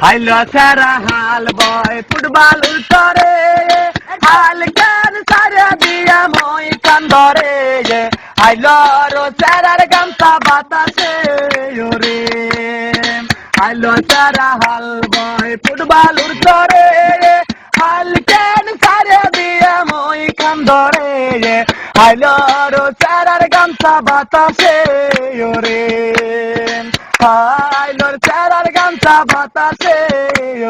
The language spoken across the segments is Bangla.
হাইলো সারা হাল বয় ফুটবল উল্টরে হাল কেন সারা দিয়া মই কান্দরে হাইলো রো সারার গামছা বাতাসে ওরে হাইলো সারা হাল বয় ফুটবল উল্টরে হাল কেন সারা দিয়া মই কান্দরে হাইলো রো সারার গামছা বাতাসে ওরে হাইলোর চারার গামছা বাতাসে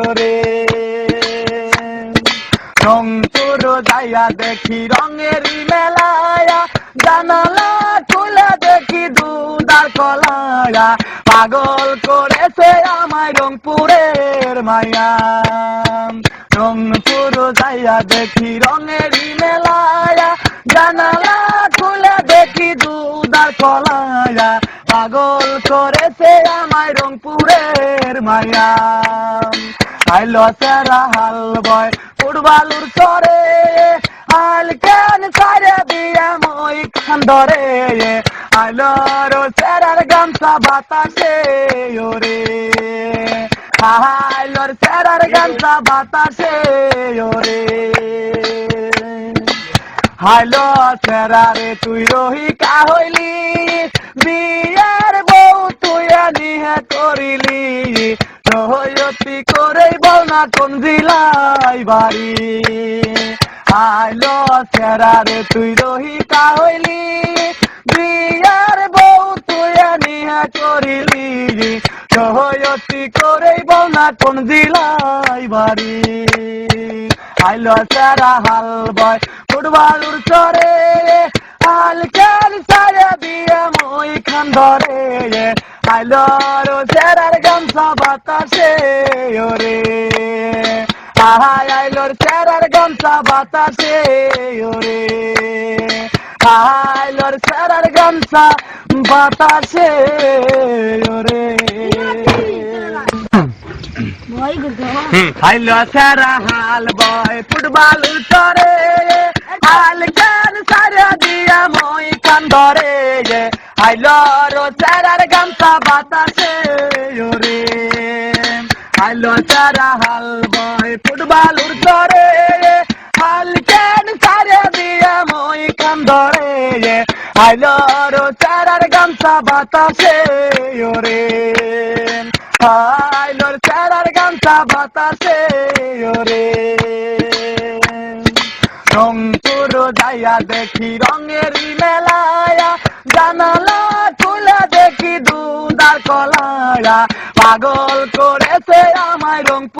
ওরে রংপুর যাইয়া দেখি রঙেরই মেলায়া জানালা খুলে দেখি দুধার কলায়া পাগল করেছে আমায় রংপুরের মায়া রংপুর যাইয়া দেখি রঙেরই মেলায়া জানালা খুলে দেখি দুধার কলায়া পাগল করেছে আমায় রংপুরের মায়া আইলো সারা হাল বয় ফুটবলুর চরে হাল কেন সারে দিয়ে মই খান্দরে আইলো রো সারার গামছা বাতাসে ওরে আইলোর সারার গামছা বাতাসে ওরে হাইলো সেরারে তুই রহিকা হইলি বিয়ার বউ তুই নিহে করিলি রহয়তি করেই বল না কোন জিলাই বাড়ি হাইলো সেরারে তুই রহিকা হইলি বিয়ার বউ তুই নিহে করিলি রহয়তি করেই বল না কোন জিলাই বাড়ি হাইলো সারা হাল বয় ফুটবলুর চরে হাল কেন সারা দিয়ে মই খান্দরে হাইলো রো সারার গামছা বাতাসে ওরে হাইলোর সারার গামছা বাতাসে ওরে হাইলোর সারার গামছা বাতাসে ওরে হাইলো সারা হাল বয় ফুটবল উল্টরে হাল কেন সারা দিয়া মই কান্দরে হাইলো রো সারার গামছা বাতাসে ওরে হাইলো সারা হাল বয় ফুটবল উল্টরে হাল কেন সারা দিয়া মই কান্দরে হাইলো রো সারার গামছা বাতাসে ওরে হাইলোর সারার গামছা বাতাসে ওরে রংপুর যাইয়া দেখি রঙেরই মেলায়া জানালা খুলে দেখি দুধার কলায়া পাগল করেছে আমায় রংপুর